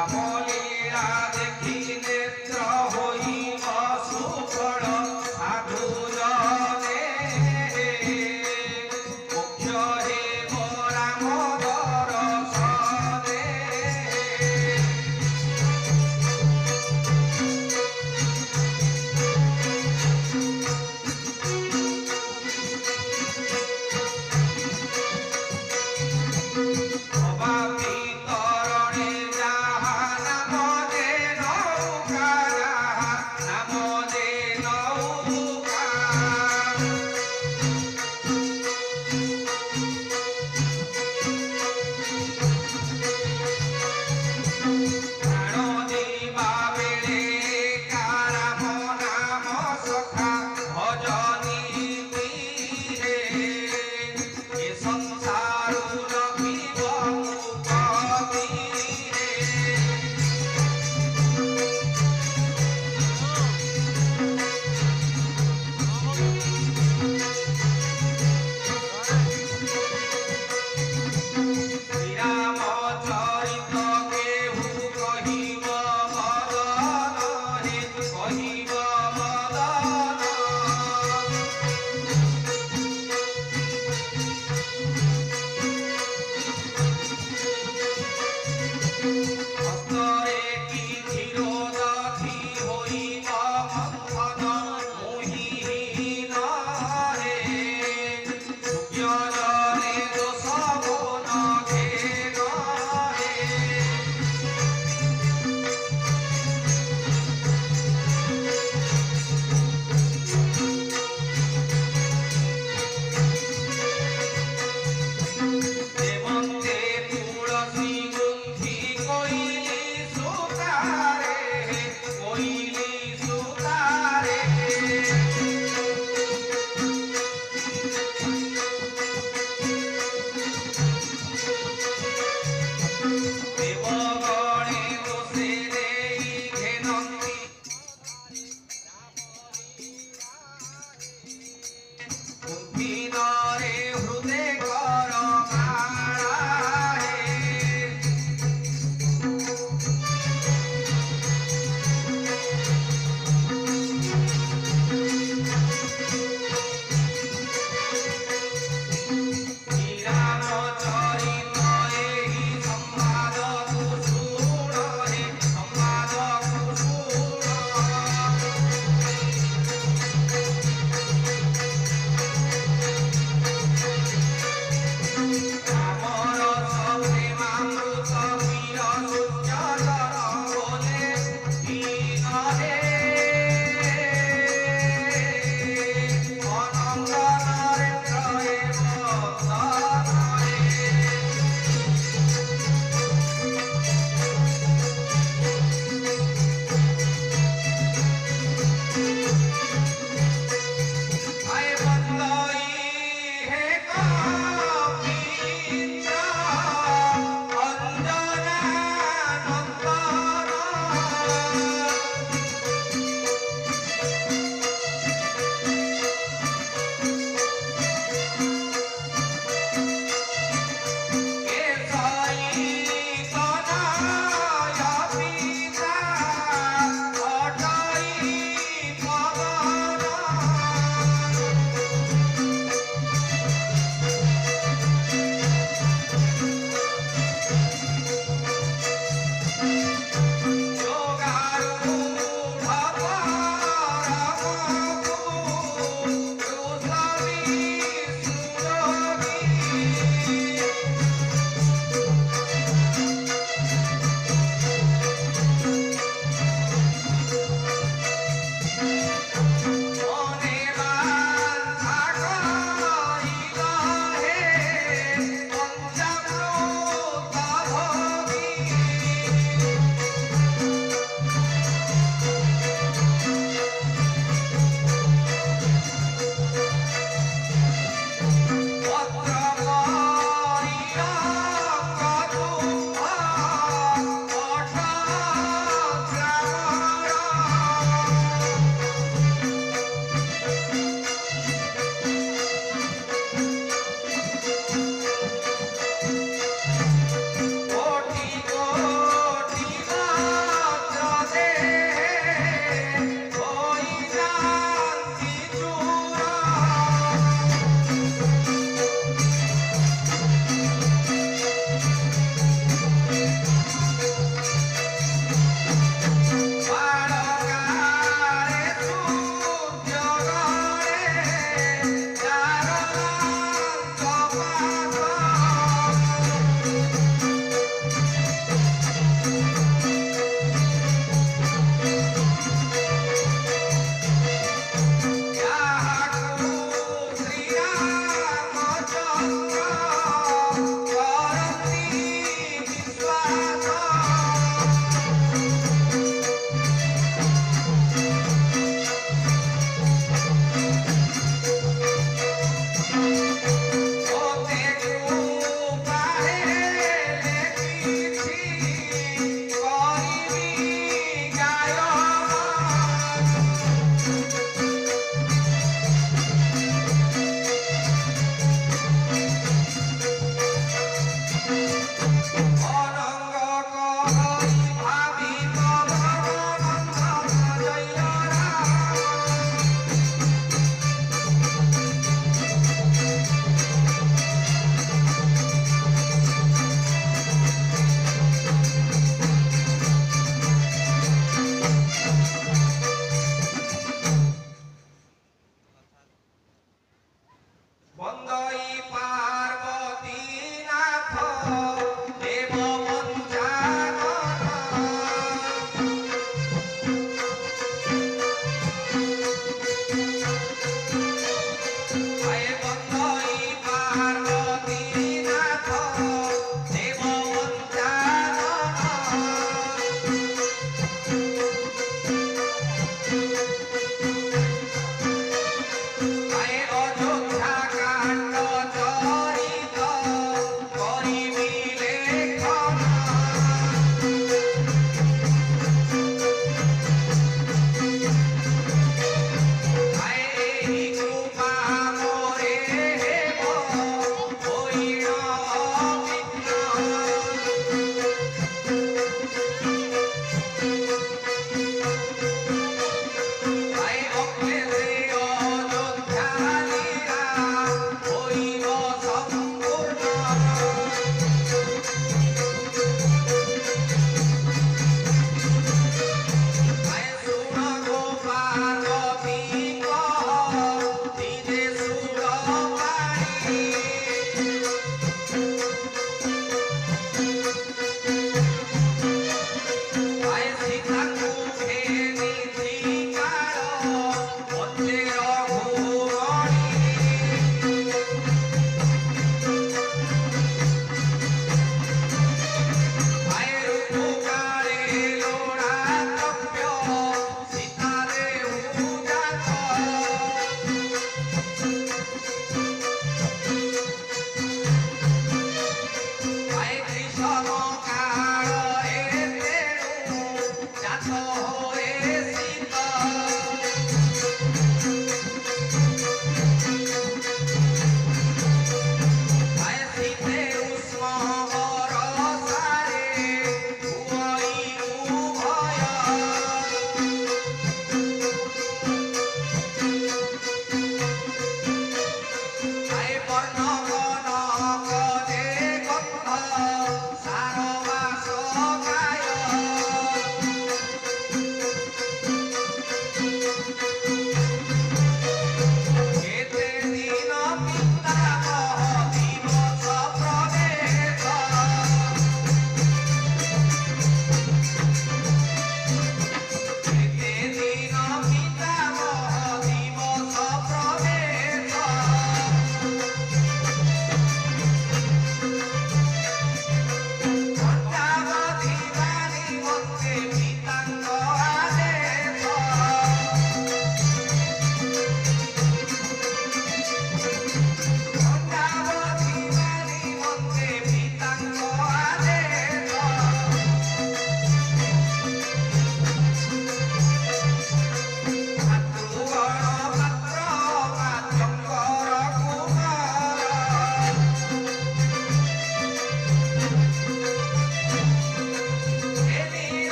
রামলীলা দেখি নেত্র হইব সুফল সাধুজনে মুখ্য হেব রাম দর্শনে অভাবী তরণে যাহা নাম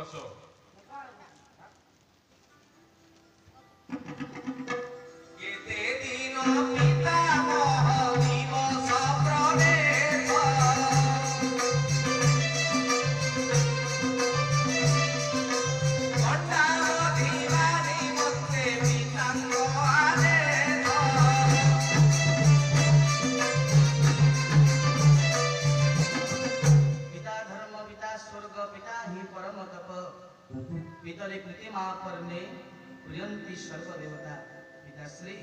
ବରଷ। କେତେ ଦିନ ପିତାମହ ଦିବସ ପ୍ରବେଶ ଘଣ୍ଟାର ଧିମା ନିମନ୍ତେ ପିତାଙ୍କ ଆଦେଶ पिता धर्म पिता स्वर्ग पिता हि परम तप पितरे कृतिमा परने प्रियंती सर्वदेवता पिताश्री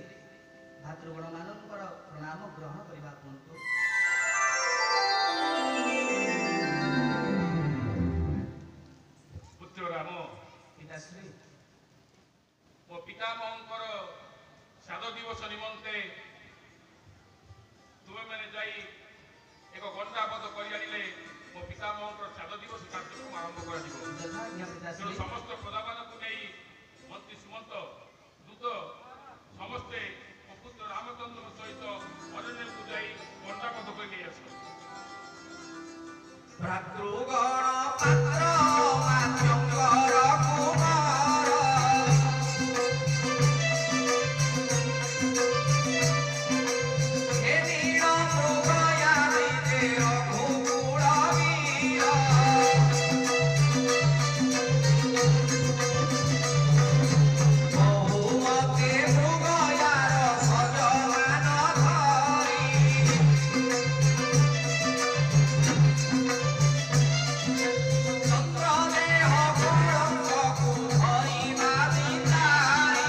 भातृगण मानकर प्रणाम ग्रहण करवा कहतु। ପୁତ୍ର ରାମ, पिताश्री ମୋ ପିତାମହଙ୍କର ଶ୍ରାଦ୍ଧ ଦିବସ ନିମନ୍ତେ ତୁମେମାନେ ଯାଇ ଏକ ଗଣ୍ଡାବଧ କରି ଆଣିଲେ ମୋ ପିତାମହଙ୍କର ଶ୍ରାଦ୍ଧ ଦିବସ କାର୍ଯ୍ୟକ୍ରମ ଆରମ୍ଭ କରାଯିବ। यथाज्ञा ତେଣୁ पिताश्री ସମସ୍ତ ପ୍ରଜାମାନଙ୍କୁ ନେଇ ମନ୍ତ୍ରୀ ସୁମନ୍ତ ଦୂତ ସମସ୍ତେ ମୋ ପୁତ୍ର ରାମଚନ୍ଦ୍ରଙ୍କ ସହିତ ଅରଣ୍ୟକୁ ଯାଇ ଗଣ୍ଡାବଧ କରି ନେଇ ଆସିବ। ଭ୍ରାତୃଗଣ ପାତ୍ର ମାତ୍ୟଙ୍କର କୁମାର ହେ ନୀଳ ମୃଗୟାମୀ ରଘୁକୁଳ ବୀର ବହୁମତେ ମୃଗୟାର ସଜମାନ ଧରି ଚନ୍ଦ୍ରଦେହ କଳଙ୍କକୁ ଧରିବା ବିତାଇ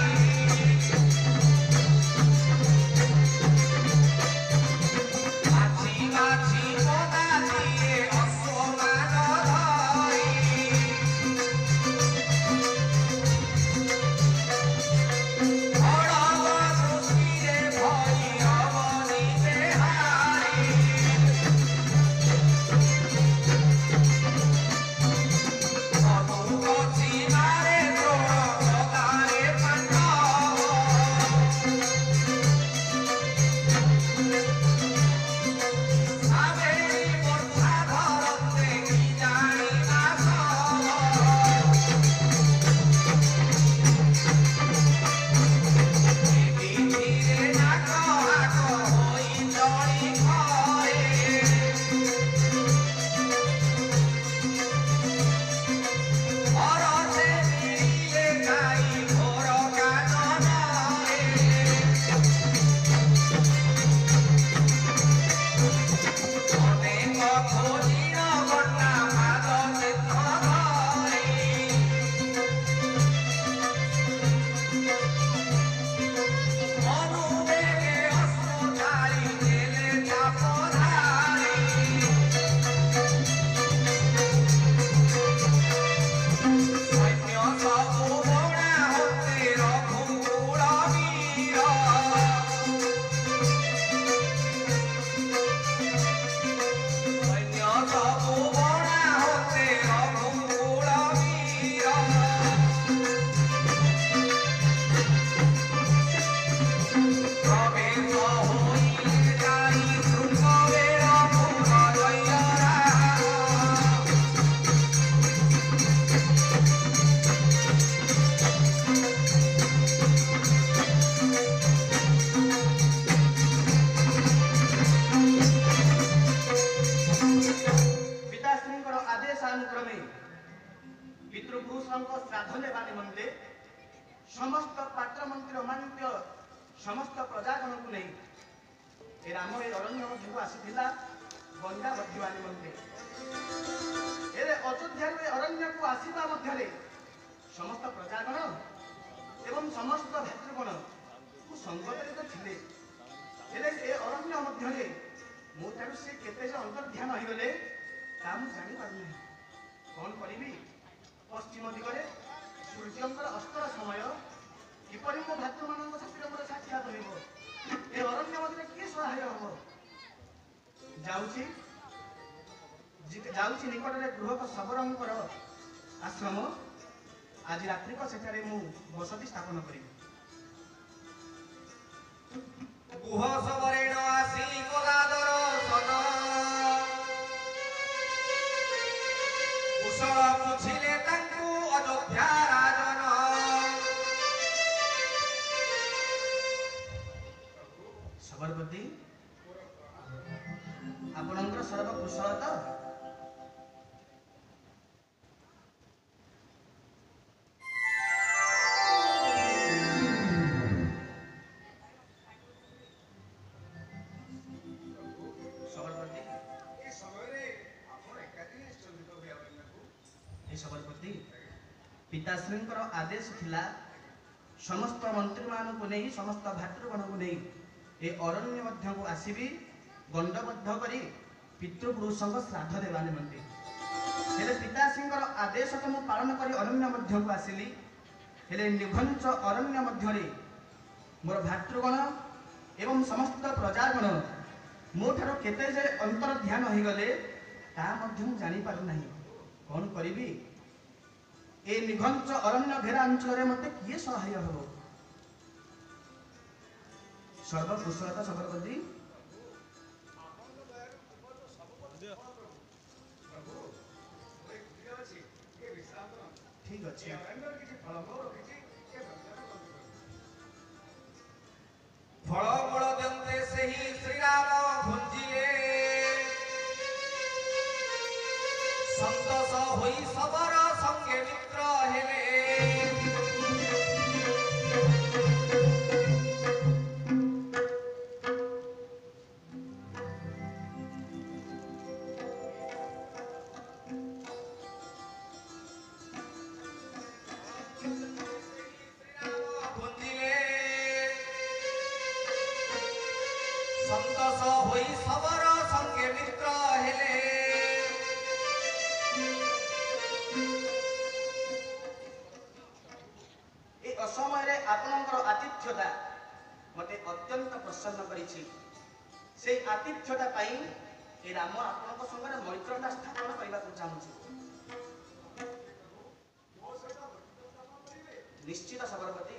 ବାଛି ବାଛି ପଦାତିଏ ଅଶ୍ୱମାନ ଧରି ଖଡ଼ଗ ଦୃଷ୍ଟିରେ ଭଇ ଅବନୀ ବେହାରି ମଧୁକ ସୀମାରେ ଦ୍ରୋଣ ଗଦାରେ ପାଣ୍ଡବ ସାବେରୀ ବର୍ଷା ଧରନ୍ତେ କି ଜାଣିବା ସବ ବିଧିରେ ନାକ ହାକ ହୋଇ ଚଳି ଘରେ ଭରସେ ମିଳିଲେ ଗାଈ ଭୋର କାନନରେ ଅନେକ ଖୋଜିର ଗଣ୍ଡା ପାଦ ଚିତ୍ର ଧରି ମନୁବେগে ଅଶ୍ରୁ ଢାଳି ନେଲେ ଚାପ ଧାରି ସୈନ୍ୟ ସବୁ ବଣା ହତେ ରଘୁକୁଳ ବୀର ସୈନ୍ୟ ସବୁ ବଣା ହତେ ରଘୁକୁଳ ବୀର ପ୍ରବେଶ ହୋଇଲେ ଯାଇ ଶୃଙ୍ଗବେର ପୁର ଜୟରାମ पिताश्रीଙ୍କର ଆଦେଶାନୁକ୍ରମେ ପିତୃପୁରୁଷଙ୍କ ଶ୍ରାଦ୍ଧ ନେବା ନିମନ୍ତେ ସମସ୍ତ ପାତ୍ରମନ୍ତ୍ରୀ ଅମାନିତ୍ୟ ସମସ୍ତ ପ୍ରଜାଗଣକୁ ନେଇ ଏ ରାମ ଏ ଅରଣ୍ୟ ମଧ୍ୟକୁ ଆସିଥିଲା ଗଣ୍ଡା ବଧିବା ନିମନ୍ତେ। ଏ ଅଯୋଧ୍ୟାରୁ ଏ ଅରଣ୍ୟକୁ ଆସିବା ମଧ୍ୟରେ ସମସ୍ତ ପ୍ରଜାଗଣ ଏବଂ ସମସ୍ତ ଭାତୃଗଣ ସଙ୍ଗତରେ ତ ଥିଲେ, ହେଲେ ଏ ଅରଣ୍ୟ ମଧ୍ୟରେ ମୋ ଠାରୁ ସେ କେତେ ଯେ ଅନ୍ତର୍ଧ୍ୟାନ ହୋଇଗଲେ ତାହା ମୁଁ ଜାଣିପାରୁନାହିଁ। କ'ଣ କରିବି? ପଶ୍ଚିମ ଦିଗରେ ସୂର୍ଯ୍ୟଙ୍କର ଅସ୍ତର ସମୟ, କିପରି ମୋ ଭାତୃମାନଙ୍କ ସାଥିରେ ମୋର ସାକ୍ଷାତ ହେବ? ଏ ଅରଣ୍ୟ ମଧ୍ୟରେ କିଏ ସହାୟ ହବ? ଯାଉଛି ନିକଟରେ ଗୃହକ ଶବରଙ୍କର ଆଶ୍ରମ, ଆଜି ରାତ୍ରିକ ସେଠାରେ ମୁଁ ବସତି ସ୍ଥାପନ କରିବି। ଗୁହ ସବରେଣ ଆସି ଗଲାଦର ସନ କୁଶଳ ପୁଛିଲେ ତାଙ୍କୁ ସର୍ବକୁଶଳ ତ? ସବରପତି, ଏ ସମୟରେ ଆପଣ ଏକାଠି ନିଶ୍ଚିନ୍ତ ହୋଇ ଅରଣ୍ୟକୁ ଏ ସବରପତି, ପିତାଶ୍ରୀଙ୍କର ଆଦେଶ ଥିଲା ସମସ୍ତ ମନ୍ତ୍ରୀମାନଙ୍କୁ ନେଇ ସମସ୍ତ ଭାତୃଗଣଙ୍କୁ ନେଇ ଏ ଅରଣ୍ୟ ମଧ୍ୟକୁ ଆସିବି ଗଣ୍ଡବଦ୍ଧ କରି ପିତୃପୁରୁଷଙ୍କ ଶ୍ରାଦ୍ଧ ଦେବା ନିମନ୍ତେ। ହେଲେ ପିତାଶ୍ରୀଙ୍କର ଆଦେଶ ତ ମୁଁ ପାଳନ କରି ଅରଣ୍ୟ ମଧ୍ୟକୁ ଆସିଲି, ହେଲେ ନିଘଞ୍ଚ ଅରଣ୍ୟ ମଧ୍ୟରେ ମୋର ଭାତୃଗଣ ଏବଂ ସମସ୍ତ ପ୍ରଜାଗଣ ମୋ ଠାରୁ କେତେ ଯେ ଅନ୍ତର ଧ୍ୟାନ ହୋଇଗଲେ ତାହା ମଧ୍ୟ ମୁଁ ଜାଣିପାରୁନାହିଁ। କ'ଣ କରିବି? ଏ ନିଘଞ୍ଚ ଅରଣ୍ୟ ଘେରା ଅଞ୍ଚଳରେ ମୋତେ କିଏ ସହାୟ ହେବ? ସର୍ବକୁଶଳତା ସବରପତି? ଠିକ ଅଛି। ଫଳମୂଳ ଦନ୍ତେ ସେହି ଶ୍ରୀରାମ ଭୁଞ୍ଜିଲେ ସନ୍ତୋଷ ହୋଇ ସବର ସଙ୍ଗେ ମିତ୍ର ହେଲେ। সন্তোষ হই সবর সঙ্গে মিত্র হেলে। এই অসময়ে আপনার আতিথ্যতা মতে অত্যন্ত প্রসন্ন করেছি। সেই আতিথ্যতা পাই এই রাম আপনার সঙ্গে মৈত্রতা স্থাপন করা চাহুছি। নিশ্চিত সবরপতি।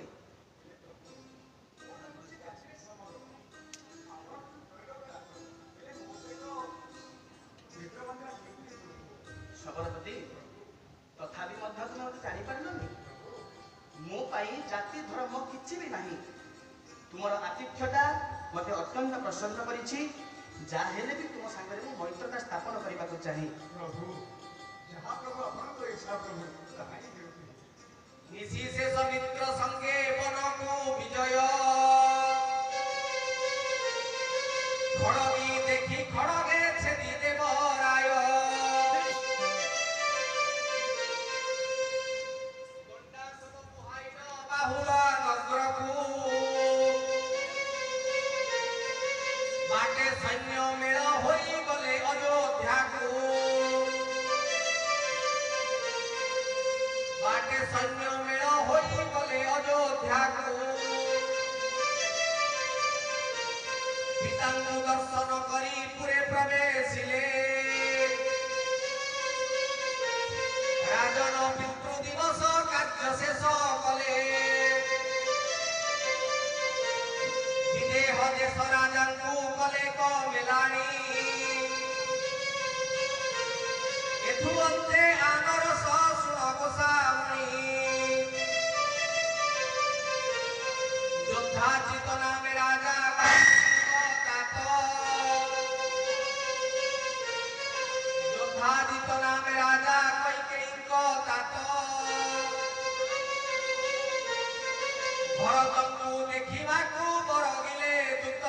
সবরপতি, তথাপি মধ্য তুমি মতো জাঁপারি মো পাই জাতি ধর্ম কিছু বি না। তোমার আতিথ্যতা মতে অত্যন্ত প্রসন্ন করেছি। যা হেলে বি তুম সাগরে মু মৈত্রতা স্থাপন করা চাহে। প্রভু যাহা প্রভু আপনার ইচ্ছা প্রভু তাহাই হেউছি। নিশিশেষ মিত্র সঙ্গে বনকু বিজয় খড়গি দেখি খড়গে ছেদি দেব রায়। বাহুল নগরকু বাটে সৈন্য মেল হই গলে অযোধ্যাকু। বাটে সৈন্য মেল হই গলে অযোধ্যাকু। পিতাঙ্গু দর্শন করি পুরে প্রবেশিলে। রাজন পিতৃ দিবস কার্য শেষ কলে। বিদেহ দেশ রাজাঙ্কু কলে কমেলাণী। এথু অন্তে আনরস শুণ গোসামণি। যোদ্ধাচিত নামে রাজা তাত। যোদ্ধাচিত নামে রাজা কৈকেয়ীঙ্ক তাত। ভরতঙ্কু দেখিবাকু বরগিলে দূত।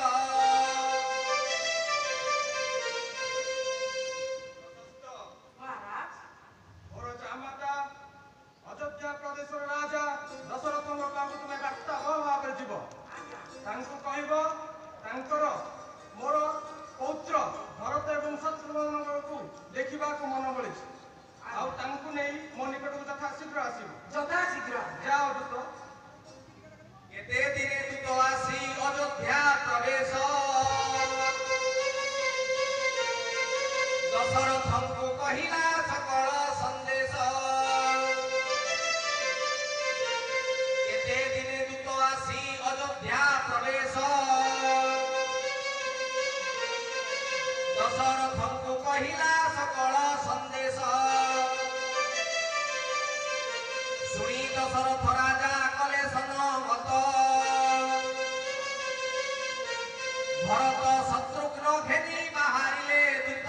ମୋର ଜାମାତା ଅଯୋଧ୍ୟା ପ୍ରଦେଶର ରାଜା ଦଶରଥଙ୍କ ପାଖକୁ ତୁମେ ବାର୍ତ୍ତାବହ ଭାବରେ ଯିବ। ତାଙ୍କୁ କହିବ ତାଙ୍କର ମୋର ପୌତ୍ର ଭରତ ଏବଂ ଶତ୍ରୁଘ୍ନଙ୍କୁ ଦେଖିବାକୁ ମନ ବଳିଛି, ଆଉ ତାଙ୍କୁ ନେଇ ମୋ ନିକଟକୁ ଯଥା ଶୀଘ୍ର ଆସିବ। যথা শীঘ্র ଯାଅ ଦୂତ। এতে দিনে দূত আসি অযোধ্যা প্রবেশ। দশরথঙ্কু কহিলা সকল সন্দেশ। এতে দিনে দূত আসি অযোধ্যা প্রবেশ। দশরথঙ্কু কহিলা সকল সন্দেশ। শুনি দশরথ রাজা কলে সনমত। ভরত শত্রুঘ্ন ঘেনি বাহারিলে দূত।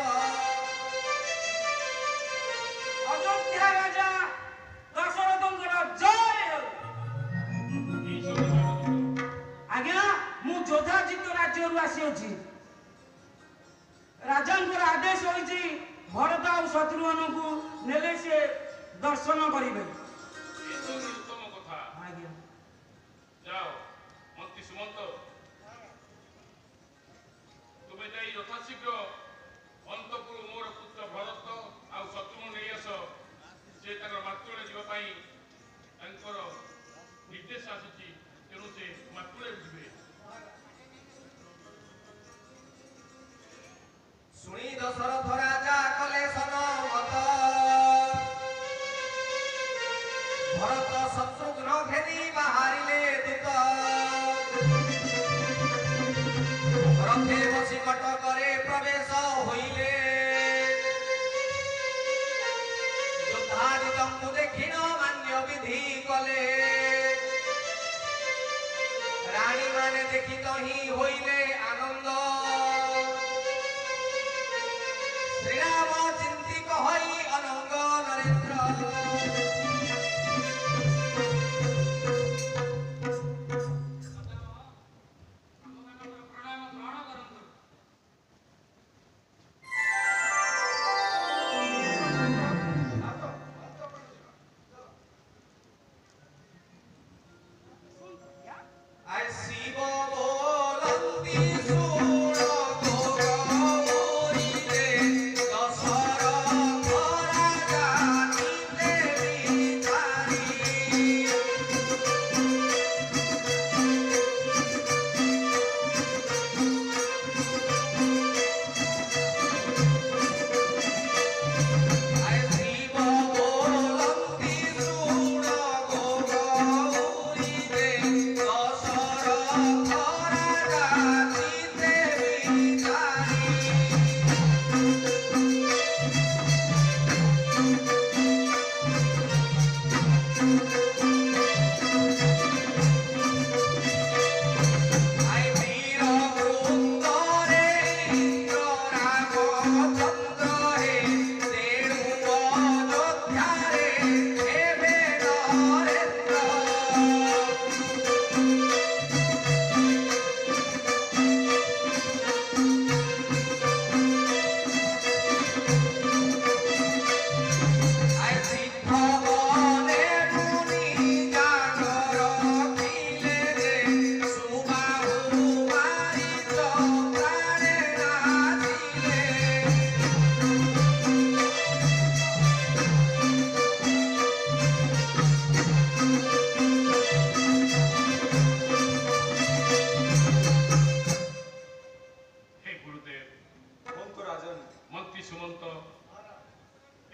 ହୋଇଛି ରାଜାଙ୍କର ଆଦେଶ ହୋଇଛି ଭରତ ଆଉ ଶତ୍ରୁଘ୍ନଙ୍କୁ ନେଲେ ସେ ଦର୍ଶନ କରିବେ। ଏସବୁ ଉତ୍ତମ କଥା। ଆଜ୍ଞା ଯାଅ ମନ୍ତ୍ରୀ ସୁମନ୍ତ, ତୁମେ ଯାଇ ଯଥାଶୀଘ୍ର ଅନ୍ତପୁର ମୋର ପୁତ୍ର ଭରତ ଆଉ ଶତ୍ରୁଘ୍ନ ନେଇ ଆସ। ସେ ତାଙ୍କର ମାତୃଳେ ଯିବା ପାଇଁ ତାଙ୍କର ନିର୍ଦ୍ଦେଶ ଆସିଛି, ତେଣୁ ସେ ମାତୃଳେ ଯିବେ। ଶୁଣି ଦଶରଥ ରାଜା କଲେ ସନମତ, ଭରତ ଶତ୍ରୁଘ୍ନ ଘେନି ବାହାରିଲେ ଦୂତ। ରଥେ ବସି କଟକରେ ପ୍ରବେଶ ହୋଇଲେ, ଯୋଦ୍ଧାଦିଗଙ୍କୁ ଦେଖିନ ମାନ୍ୟ ବିଧି କଲେ। ରାଣୀମାନେ ଦେଖି ତହିଁ ହୋଇଲେ ଆନନ୍ଦ, ଶ୍ରୀରାମ ଚିନ୍ତି କହଇ ଅନଙ୍ଗ ନରେନ୍ଦ୍ର। শিব বলন্তি শুণ গৌরবরিলে, দশরথ রাজা নিতে বিচারি। শিব বলন্তি শুণ গৌরবরিলে, দশরথ রাজা নিতে বিচারি। বীর বৃন্দরে ইন্দ্র রামচন্দ্র হে, তেণু অযোধ্যারে হেবে নরেন্দ্র। সিদ্ধ বনে মুনি জাগর খিলে রে, সুবাহু মারিচ প্রাণে নাচিলে। হে গুরুদেব, କୁହନ୍ତୁ ରାଜନ। ମନ୍ତ୍ରୀ ସୁମନ୍ତ,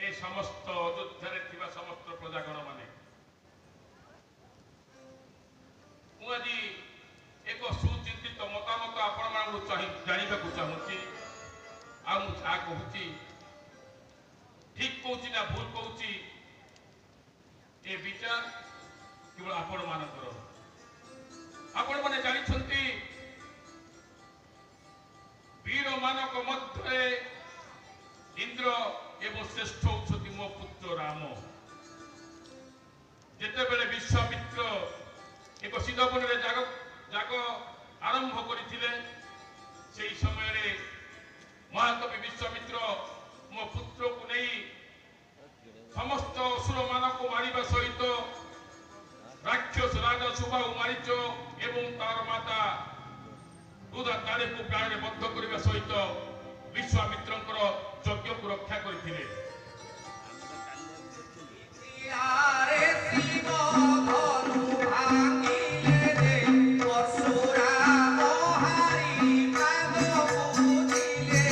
ଏ ସମସ୍ତ ଅଯୋଧ୍ୟାରେ ଥିବା ସମସ୍ତ ପ୍ରଜାଗଣ ମାନେ, ମୁଁ ଆଜି ଏକ ସୁଚିନ୍ତିତ ମତାମତ ଆପଣମାନଙ୍କୁ ଜାଣିବାକୁ ଚାହୁଁଛି। ଆଉ ମୁଁ ଯାହା କହୁଛି ଠିକ୍ କହୁଛି ନା ଭୁଲ କହୁଛି, ଏ ବିଚାର କେବଳ ଆପଣମାନଙ୍କର। ଆପଣମାନେ ଜାଣିଛନ୍ତି ବୀରମାନଙ୍କ ମଧ୍ୟରେ ଇନ୍ଦ୍ର ଏବଂ ଶ୍ରେଷ୍ଠ ହେଉଛନ୍ତି ମୋ ପୁତ୍ର ରାମ। ଯେତେବେଳେ ବିଶ୍ୱାମିତ୍ର ଏକ ସିଦ୍ଧବନରେ ଯାଗ ଆରମ୍ଭ କରିଥିଲେ, ସେହି ସମୟରେ ମହାକବି ବିଶ୍ୱାମିତ୍ର ମୋ ପୁତ୍ରକୁ ନେଇ ସମସ୍ତ ଅସୁରମାନଙ୍କୁ ମାରିବା ସହିତ ରାକ୍ଷସ ରାଜା ସୁବାହୁ ମାରିଚ ଏବଂ ତାର ମାତା ତାରିକୁ ପ୍ରାଣରେ ବଦ୍ଧ କରିବା ସହିତ ବିଶ୍ୱାମିତ୍ରଙ୍କର ଯଜ୍ଞକୁ ରକ୍ଷା କରିଥିଲେ। ଆରେ ଶିବ ଧନୁ ଭାଙ୍ଗିଲେ ଯେ, ପରଶୁରାମ ହାରି ପାଦ ପୂଜିଲେ।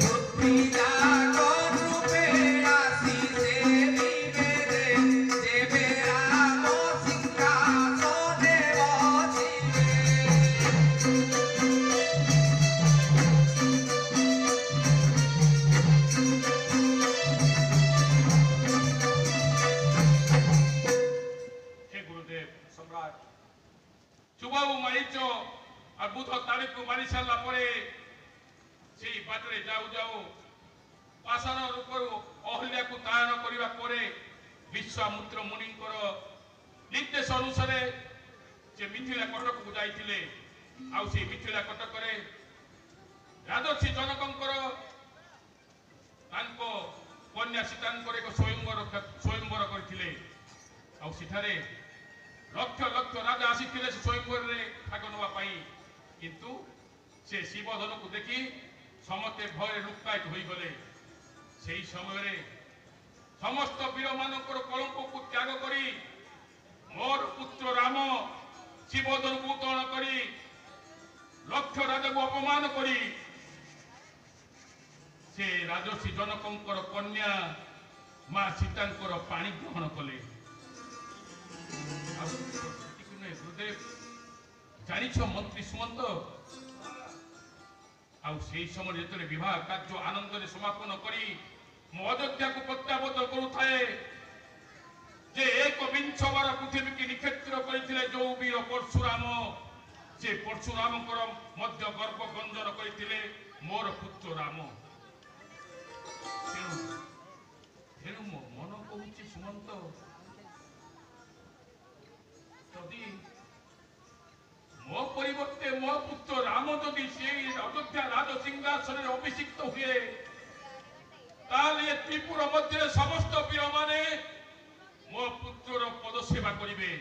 ବୁଦ୍ଧି ଜାଗ ରୂପେ ଆସି ସେବିବେ ଯେ, ଯେବେ ରାମ ସିଂହାସନେ ବସିବେ। ହେ ଗୁରୁଦେବ, ସମ୍ରାଟ। ସୁବାହୁ ମାରିଚ ଆଉ ବୁଧ ତାରିକୁ ମାରି ସାରିଲା ପରେ ସେଇ ବାଟରେ ଯାଉ ଯାଉ ପାଷାଣ ରୂପରୁ ଅହଲ୍ୟାକୁ ତାୟନ କରିବା ପରେ ବିଶ୍ୱାମିତ୍ର ମୁନିଙ୍କର ନିର୍ଦ୍ଦେଶ ଅନୁସାରେ ସେ ମିଥିଳା କଟକକୁ ଯାଇଥିଲେ। ଆଉ ସେ ମିଥିଳା କଟକରେ ରାଜର୍ଷି ଜନକଙ୍କର ତାଙ୍କ କନ୍ୟା ସୀତାଙ୍କର ଏକ ସ୍ୱୟଂବର କରିଥିଲେ। ଆଉ ସେଠାରେ ଲକ୍ଷ ଲକ୍ଷ ରାଜା ଆସିଥିଲେ ସେ ସ୍ୱୟଂବରରେ ଭାଗ ନେବା ପାଇଁ। କିନ୍ତୁ ସେ ଶିବଧନକୁ ଦେଖି ସମସ୍ତେ ଭୟରେ ଲୁକ୍କାୟିତ ହୋଇଗଲେ। ସେହି ସମୟରେ ସମସ୍ତ ବୀରମାନଙ୍କର କଳଙ୍କକୁ ତ୍ୟାଗ କରି ମୋର ପୁତ୍ର ରାମ ଶିବଧନକୁ ଉତ୍ତୋଳନ କରି ଲକ୍ଷ ରାଜାକୁ ଅପମାନ କରି ସେ ରାଜର୍ଷି ଜନକଙ୍କର କନ୍ୟା ମା ସୀତାଙ୍କର ପାଣି ଗ୍ରହଣ କଲେ। ଆଉ ଗୁରୁଦେବ ଜାଣିଛ ମନ୍ତ୍ରୀ ସୁମନ୍ତ, ଆଉ ସେହି ସମୟରେ ଯେତେବେଳେ ବିବାହ କାର୍ଯ୍ୟ ଆନନ୍ଦରେ ସମାପନ କରି ମୁଁ ଅଯୋଧ୍ୟାକୁ ପ୍ରତ୍ୟାବର୍ତ୍ତନ କରୁଥାଏ ଯେ ଏକ ବିଂଶବାର ପୃଥିବୀକି ନିକ୍ଷେତ୍ର କରିଥିଲେ ଯୋଉ ବୀର ପରଶୁରାମ, ସେ ପରଶୁରାମଙ୍କର ମଧ୍ୟ ଗର୍ବ ଗଞ୍ଜନ କରିଥିଲେ ମୋର ପୁତ୍ର ରାମ। ତେଣୁ ମୋ ମନ କହୁଛି ସୁମନ୍ତ, ଯଦି ମୋ ପରିବର୍ତ୍ତେ ମୋ ପୁତ୍ର ରାମ ଯଦି ସେଇ ଅଯୋଧ୍ୟା ରାଜ ସିଂହାସନରେ ଅଭିଷିକ୍ତ ହୁଏ, ତାହେଲେ ଏ ତ୍ରିପୁର ମଧ୍ୟରେ ସମସ୍ତ ବୀରମାନେ ମୋ ପୁତ୍ରର ପଦ ସେବା କରିବେ।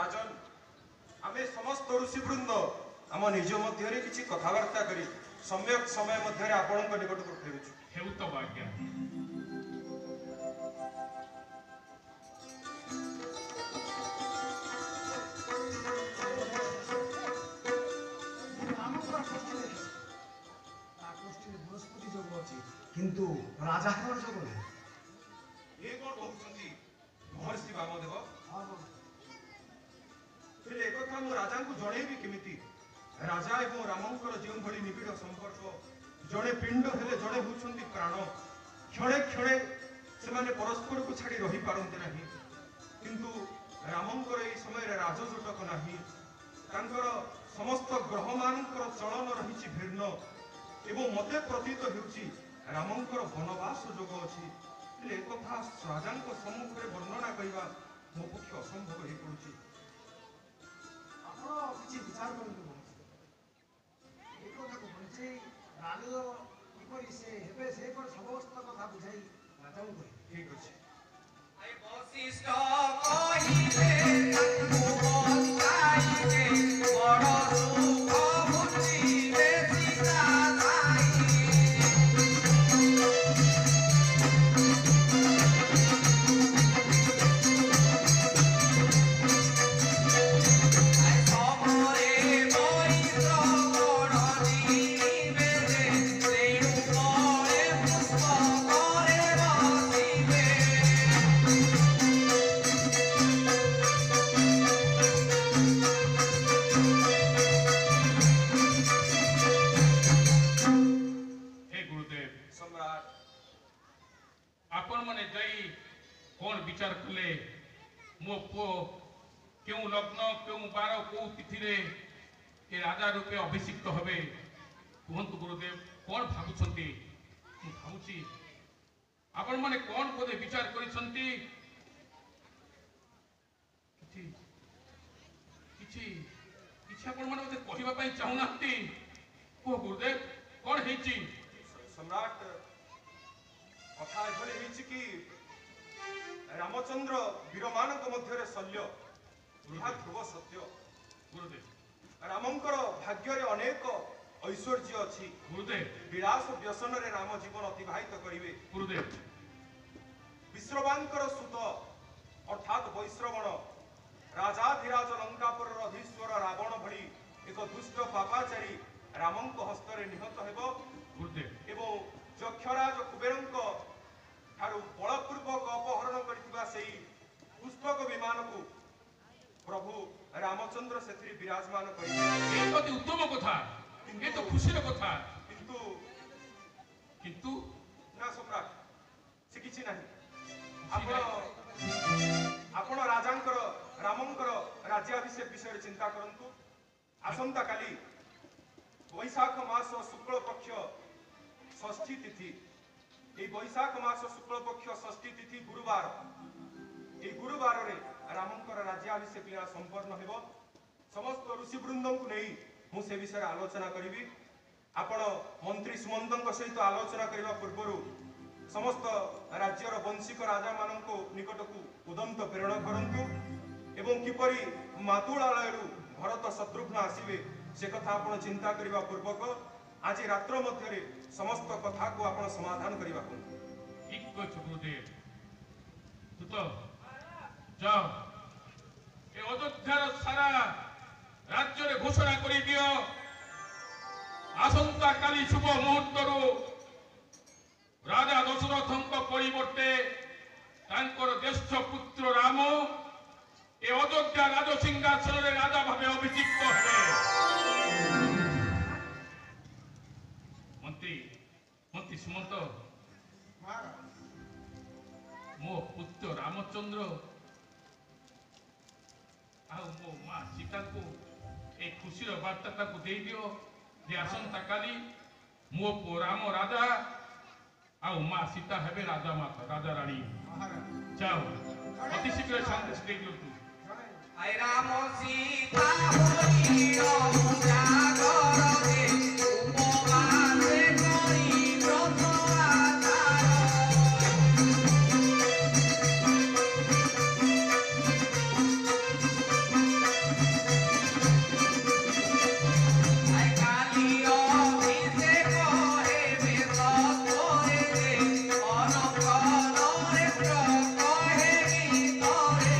ରାଜନ, ଆମେ ସମସ୍ତ ଋଷିବୃନ୍ଦ ଆମ ନିଜ ମଧ୍ୟରେ କିଛି କଥାବାର୍ତ୍ତା କରି ସମ୍ୟକ ସମୟ ମଧ୍ୟରେ ଆପଣଙ୍କ ନିକଟକୁ ଫେରୁଛୁ। ହେଉ ତ ଆଜ୍ଞା। ବୃହସ୍ପତି କିନ୍ତୁ ରାଜା ହେବାର ଯୋଗ ନାହିଁ। ଏ କଣ କହୁଛନ୍ତି ମହର୍ଷି ବାମଦେବ? ହେଲେ ଏକଥା ମୁଁ ରାଜାଙ୍କୁ ଜଣେଇବି କେମିତି? ରାଜା ଏବଂ ରାମଙ୍କର ଯେଉଁଭଳି ନିବିଡ଼ ସମ୍ପର୍କ, ଜଣେ ପିଣ୍ଡ ହେଲେ ଜଣେ ହେଉଛନ୍ତି ପ୍ରାଣ। କ୍ଷଣେ କ୍ଷଣେ ସେମାନେ ପରସ୍ପରକୁ ଛାଡ଼ି ରହିପାରନ୍ତି ନାହିଁ। କିନ୍ତୁ ରାମଙ୍କର ଏହି ସମୟରେ ରାଜଜୋଟକ ନାହିଁ। ତାଙ୍କର ସମସ୍ତ ଗ୍ରହମାନଙ୍କର ଚଳନ ରହିଛି ଭିନ୍ନ ଏବଂ ମୋତେ ପ୍ରତୀତ ହେଉଛି ରାମଙ୍କର ବନବାସ ଯୋଗ ଅଛି। ହେଲେ ଏକଥା ରାଜାଙ୍କ ସମ୍ମୁଖରେ ବର୍ଣ୍ଣନା କରିବା ମୋ ପକ୍ଷେ ଅସମ୍ଭବ ହୋଇପଡ଼ୁଛି। ଆପଣ କିଛି ବିଚାର କରନ୍ତୁ। ଏ କଥାକୁ ବୁଝେଇ ରାଜୁର କିପରି ସେ ହେବେ ସେ ସମସ୍ତ କଥା ବୁଝାଇ ରାଜାଙ୍କୁ କହିବେ। ଠିକ ଅଛି। ବଶିଷ୍ଠ କହିଲେ ତାଙ୍କୁ ବଞ୍ଚାଇବେ, ବଡ଼ ସୁଖ ବୁଝିବେ ସୀତା ସାଇ। ସମରେ ବୈଶ୍ର ବଡ଼ ଯିବେ, ତେଣୁ ପରେ ପୁଷ୍ପ ପରେ ବସିବେ। हे गुरुदेव, सम्राट, आपण मैंने जाई कौन विचार कले मो पु क्यों लग्न क्यों बार कौ तिथि ए राजा रूपे अभिषिक्त हबे कहतु गुरुदेव कौन भावुंट भावुची आपण मैंने कौन बोधे विचार करिसंती किछि किछि किछि आपण माने मते कहिबा पई चाहुनांती को गुरुदेव कौन हेची सम्राट कथा एभଳି ହେଇଛି କି ରାମଚନ୍ଦ୍ର ବୀରମାନଙ୍କ ମଧ୍ୟରେ ଶଲ୍ୟ ଏହା ଧ୍ରୁବ ସତ୍ୟ। गुरुदेव ରାମଙ୍କର ଭାଗ୍ୟରେ ଅନେକ ଐଶ୍ୱର୍ଯ୍ୟ ଅଛି। गुरुदेव ବିଳାସ ବ୍ୟସନରେ ରାମ ଜୀବନ ଅତିବାହିତ କରିବେ। गुरुदेव ବିଶ୍ରବାଙ୍କର ସୁତ ଅର୍ଥାତ୍ ବୈଶ୍ରବଣ ରାଜାଧିରାଜ ଲଙ୍କାପୁରର ଅଧୀଶ୍ୱର ରାବଣ ଭଳି ଏକ ଦୁଷ୍ଟ ପାପାଚାରୀ ରାମଙ୍କ ହସ୍ତରେ ନିହତ ହେବ गुरुदेव ଏବଂ ଯକ୍ଷରାଜ କୁବେରଙ୍କ ଠାରୁ ବଳପୂର୍ବକ ଅପହରଣ କରିଥିବା ସେହି ପୁଷ୍ପକ ବିମାନକୁ ପ୍ରଭୁ ରାମଚନ୍ଦ୍ର ସେଥିରେ ବିରାଜମାନ କରିବେ। ये तो अति उत्तम कथा ये तो खुशी कथा କିନ୍ତୁ किंतु ନା ସମ୍ରାଟ ସେ କିଛି ନାହିଁ। ଆପଣ ରାଜାଙ୍କର ରାମଙ୍କର ରାଜ୍ୟାଭିଷେକ ବିଷୟରେ ଚିନ୍ତା କରନ୍ତୁ। ଆସନ୍ତା କାଲି ବୈଶାଖ ମାସ ଶୁକ୍ଳ ପକ୍ଷ ଷଷ୍ଠୀ ତିଥି। এই বৈশাখ মাস শুক্লপক্ষ ষষ্ঠী তিথি গুরুবার। এই গুরুবারে রামଙ୍କର রাজ্যাভিষেক লীলা সম্পন্ন ହେବ। ସମସ୍ତ ଋଷିବୃନ୍ଦଙ୍କୁ ନେଇ ମୁଁ ସେ ବିଷୟରେ ଆଲୋଚନା କରିବି। ଆପଣ ମନ୍ତ୍ରୀ ସୁମନ୍ତଙ୍କ ସହିତ ଆଲୋଚନା କରିବା ପୂର୍ବରୁ ସମସ୍ତ ରାଜ୍ୟର ବଂଶୀକ ରାଜାମାନଙ୍କ ନିକଟକୁ ଉଦନ୍ତ ପ୍ରେରଣ କରନ୍ତୁ ଏବଂ କିପରି ମାତୁଳାଳୟରୁ ଭରତ ଶତ୍ରୁଘ୍ନ ଆସିବେ ସେ କଥା ଆପଣ ଚିନ୍ତା କରିବା ପୂର୍ବକ ଆଜି ରାତ୍ର ମଧ୍ୟରେ ସମସ୍ତ କଥାକୁ ଆପଣ ସମାଧାନ କରିବା। ठीक कछ गुरुदेव तू तो जाओ ए अयोध्यार सारा राज्य रे घोषणा करि दियो आसंता काली शुभ मुहूर्तरु राजा दशरथଙ୍କ परिवर्ते तांकर ज्येष्ठ पुत्र राम ए अयोध्या राजसिंहासन रे राजा भावे अभिषिक्त हेबे। मंत्री मंत्री सुमंत मो पुत्र रामचंद्र आ मो मां सीता को ए खुशी वार्ता दे दियो जे आसंता काली मो पो राम राजा आ मां सीता हेबे राजा माता राजा रानी। जाओ अति शीघ्र शांति से देख लो तू आय राम सीता होइलो जागरते उपवासे करि व्रत आचार। आय काली अभिषेक हेबे सत्वरे अनकलरे प्रकहे गीतरे।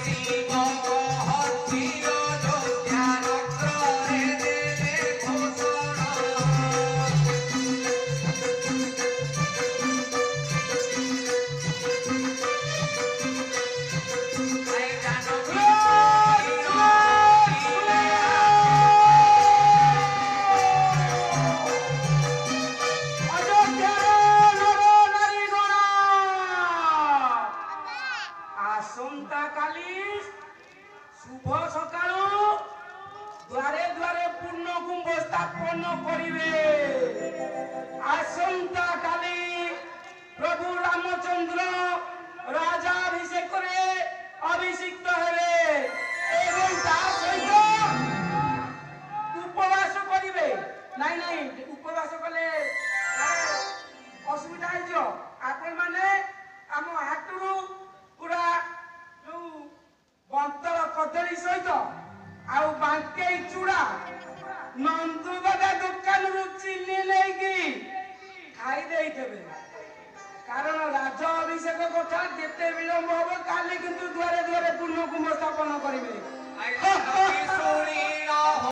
শিব হস্তির যোদ্ধা নক্রে দেবে ঘোষণা আয় জানকী আসন্তা কালি শুভ সকালু দ্বারে দ্বারে পূর্ণ কুম্ভ স্থাপন করিবে। আসন্তা কালি প্রভু রামচন্দ্র রাজাভিষেকরে অভিষিক্ত হেবে এবং তার সহিত উপবাস করিবে। নাই নাই উপবাস কলে অসুবিধা হয়েছ আপন মানে ଆମ ହାଟରୁ ପୁରା ଯୋଉ ବନ୍ତଳ କଦଳୀ ସହିତ ଆଉ ବାଙ୍କେଇ ଚୁଡା ନନ୍ଦୁବାବା ଦୋକାନରୁ ଚିନି ନେଇକି ଖାଇ ଦେଇଥିବେ। କାରଣ ରାଜ ଅଭିଷେକ କଥା ଯେତେ ବିଳମ୍ବ ହବ କାଲି କିନ୍ତୁ ଦୁଆରେ ଦୁଆରେ ପୂର୍ଣ୍ଣ କୁମ୍ଭ ସ୍ଥାପନ କରିବେ। ଆଇ ଶୁଣି